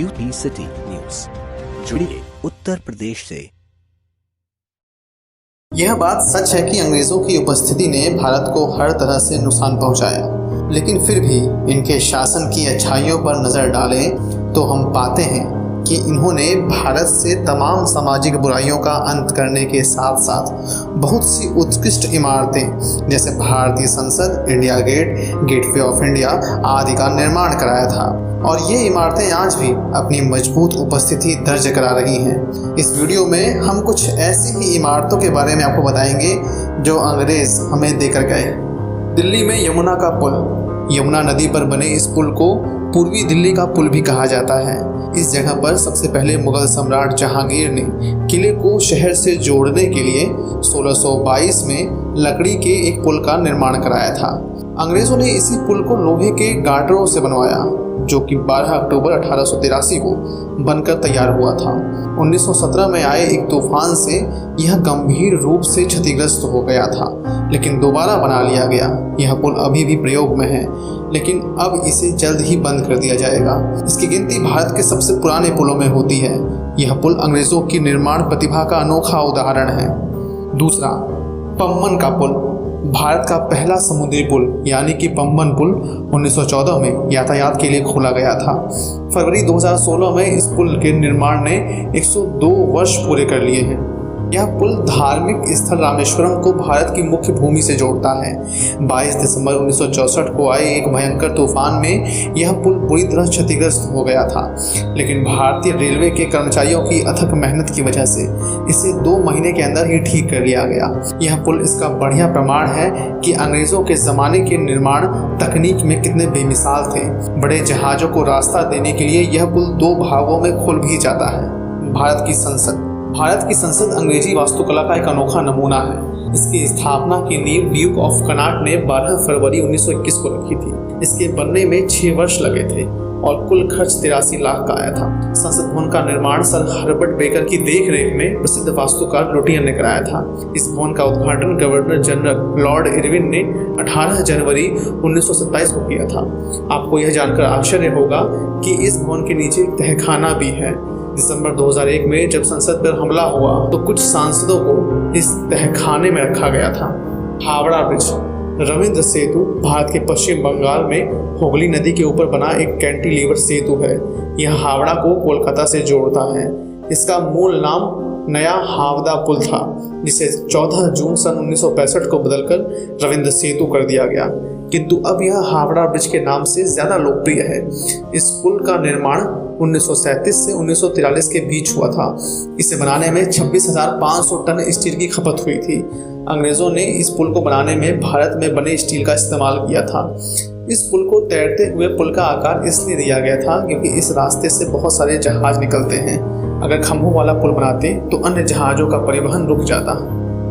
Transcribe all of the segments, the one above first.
UT city news, जुड़िए उत्तर प्रदेश से। यह बात सच है कि अंग्रेजों की उपस्थिति ने भारत को हर तरह से नुकसान पहुंचाया, लेकिन फिर भी इनके शासन की अच्छाइयों पर नज़र डालें तो हम पाते हैं कि इन्होंने भारत से तमाम सामाजिक बुराइयों का अंत करने के साथ साथ बहुत सी उत्कृष्ट इमारतें जैसे भारतीय संसद, India Gate, Gateway of India आदि का निर्माण कराया था और ये इमारतें आज भी अपनी मजबूत उपस्थिति दर्ज करा रही हैं। इस वीडियो में हम कुछ ऐसी ही इमारतों के बारे में आपको बताएंगे जो अंग्रेज हमें देकर गए। दिल्ली में यमुना का पुल, यमुना नदी पर बने इस पुल को पूर्वी दिल्ली का पुल भी कहा जाता है। इस जगह पर सबसे पहले मुगल सम्राट जहांगीर ने किले को शहर से जोड़ने के लिए 1622 में लकड़ी के एक पुल का निर्माण कराया था। अंग्रेजों ने इसी पुल को लोहे के गार्डरों से बनवाया, जो कि 12 अक्टूबर 1883 को बनकर तैयार हुआ था। 1917 में आए एक तूफान से यह गंभीर रूप से क्षतिग्रस्त हो गया था, लेकिन दोबारा बना लिया गया। यह पुल अभी भी प्रयोग में है, लेकिन अब इसे जल्द ही बंद कर दिया जाएगा। इसकी गिनती भारत के सबसे पुराने पुलों में होती है। यह पुल अंग्रेजों की निर्माण प्रतिभा का अनोखा उदाहरण है। दूसरा, पम्बन का पुल, भारत का पहला समुद्री पुल यानी कि पम्बन पुल 1914 में यातायात के लिए खोला गया था। फरवरी 2016 में इस पुल के निर्माण ने 102 वर्ष पूरे कर लिए हैं। यह पुल धार्मिक स्थल रामेश्वरम को भारत की मुख्य भूमि से जोड़ता है। 22 दिसंबर 1964 को आए एक भयंकर तूफान में यह पुल बुरी तरह क्षतिग्रस्त हो गया था, लेकिन भारतीय रेलवे के कर्मचारियों की अथक मेहनत की वजह से इसे 2 महीने के अंदर ही ठीक कर लिया गया। यह पुल इसका बढ़िया प्रमाण है कि अंग्रेजों के ज़माने के निर्माण तकनीक में कितने बेमिसाल थे। बड़े जहाज़ों को रास्ता देने के लिए यह पुल 2 भागों में खुल भी जाता है। भारत की संसद अंग्रेजी वास्तुकला का एक अनोखा नमूना है। इसकी स्थापना की नींव ड्यूक ऑफ कनाट ने 12 फरवरी 1921 को रखी थी। इसके बनने में 6 वर्ष लगे थे और कुल खर्च 83 लाख का आया था। संसद भवन का निर्माण सर हर्बर्ट बेकर की देखरेख में प्रसिद्ध वास्तुकार लुटियन ने कराया था। इस भवन का उद्घाटन गवर्नर जनरल लॉर्ड इरविन ने 18 जनवरी 1927 को किया था। आपको यह जानकर आश्चर्य होगा कि इस भवन के नीचे एक तहखाना भी है। दिसंबर 2001 में जब संसद पर हमला हुआ तो कुछ सांसदों को इस तहखाने में रखा गया था। हावड़ा ब्रिज, रविंद्र सेतु भारत के पश्चिम बंगाल में हुगली नदी के ऊपर बना एक कैंटिलीवर सेतु है। यह हावड़ा को कोलकाता से जोड़ता है। इसका मूल नाम नया हावड़ा पुल था, जिसे 14 जून सन 1965 को बदलकर रविंद्र सेतु कर दिया गया, किंतु अब यह हावड़ा ब्रिज के नाम से ज़्यादा लोकप्रिय है। इस पुल का निर्माण 1937 से 1943 के बीच हुआ था। इसे बनाने में 26,500 टन स्टील की खपत हुई थी। अंग्रेज़ों ने इस पुल को बनाने में भारत में बने स्टील का इस्तेमाल किया था। इस पुल को तैरते हुए पुल का आकार इसलिए दिया गया था क्योंकि इस रास्ते से बहुत सारे जहाज निकलते हैं। अगर खंभों वाला पुल बनाते तो अन्य जहाज़ों का परिवहन रुक जाता।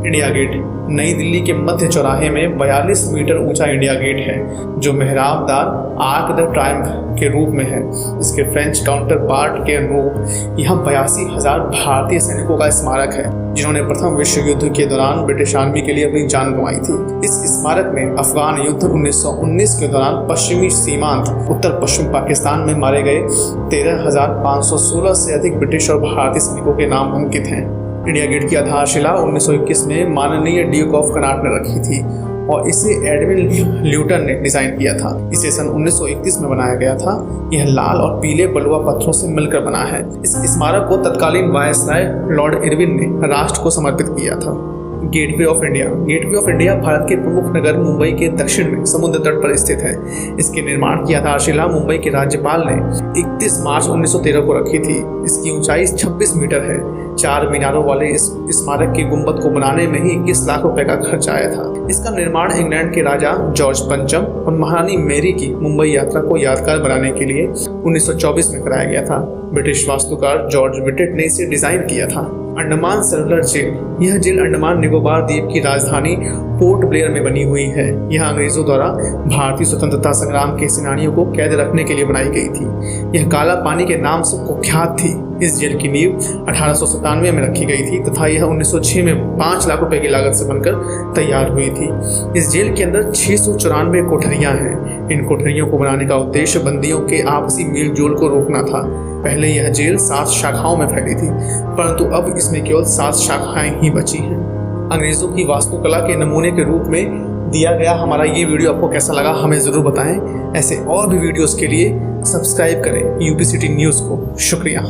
इंडिया गेट, नई दिल्ली के मध्य चौराहे में 42 मीटर ऊंचा इंडिया गेट है, जो मेहराबदार आर्क द ट्रायम्फ के रूप में है। इसके फ्रेंच काउंटर पार्ट के अनुरूप यह 82,000 भारतीय सैनिकों का स्मारक है, जिन्होंने प्रथम विश्व युद्ध के दौरान ब्रिटिश आर्मी के लिए अपनी जान गंवाई थी। इस स्मारक में अफगान युद्ध 1919 के दौरान पश्चिमी सीमांत उत्तर पश्चिम पाकिस्तान में मारे गए 13,516 से अधिक ब्रिटिश और भारतीय सैनिकों के नाम अंकित हैं। इंडिया गेट की आधारशिला 1921 में माननीय ड्यूक ऑफ कनाट ने रखी थी और इसे एडमिन ल्यूटन ने डिजाइन किया था। इसे सन 1931 में बनाया गया था। यह लाल और पीले बलुआ पत्थरों से मिलकर बना है। इस स्मारक को तत्कालीन वायसराय लॉर्ड इरविन ने राष्ट्र को समर्पित किया था। गेटवे ऑफ इंडिया भारत के प्रमुख नगर मुंबई के दक्षिण में समुद्र तट पर स्थित है। इसके निर्माण की आधारशिला मुंबई के राज्यपाल ने 31 मार्च 1913 को रखी थी। इसकी ऊंचाई 26 मीटर है। 4 मीनारों वाले इस स्मारक की गुंबद को बनाने में ही 21 लाख रुपए का खर्च आया था। इसका निर्माण इंग्लैंड के राजा जॉर्ज पंचम और महारानी मेरी की मुंबई यात्रा को यादगार बनाने के लिए 1924 में कराया गया था। ब्रिटिश वास्तुकार जॉर्ज विटेट ने इसे डिजाइन किया था। अंडमान सेलुलर जेल, यह जेल अंडमान निकोबार द्वीप की राजधानी पोर्ट ब्लेयर में बनी हुई है। यह अंग्रेजों द्वारा भारतीय स्वतंत्रता संग्राम के सेनानियों को कैद रखने के लिए बनाई गई थी। यह काला पानी के नाम से कुख्यात थी। इस जेल की नींव 1897 में रखी गई थी तथा यह 1906 में 5 लाख रुपए की लागत से बनकर तैयार हुई थी। इस जेल के अंदर 694 कोठरियां हैं। इन कोठरियों को बनाने का उद्देश्य बंदियों के आपसी मेल जोल को रोकना था। पहले यह जेल 7 शाखाओं में फैली थी, परंतु अब इसमें केवल 7 शाखाएं ही बची हैं। अंग्रेज़ों की वास्तुकला के नमूने के रूप में दिया गया हमारा ये वीडियो आपको कैसा लगा हमें ज़रूर बताएं। ऐसे और भी वीडियोस के लिए सब्सक्राइब करें यूपी सिटी न्यूज़ को। शुक्रिया।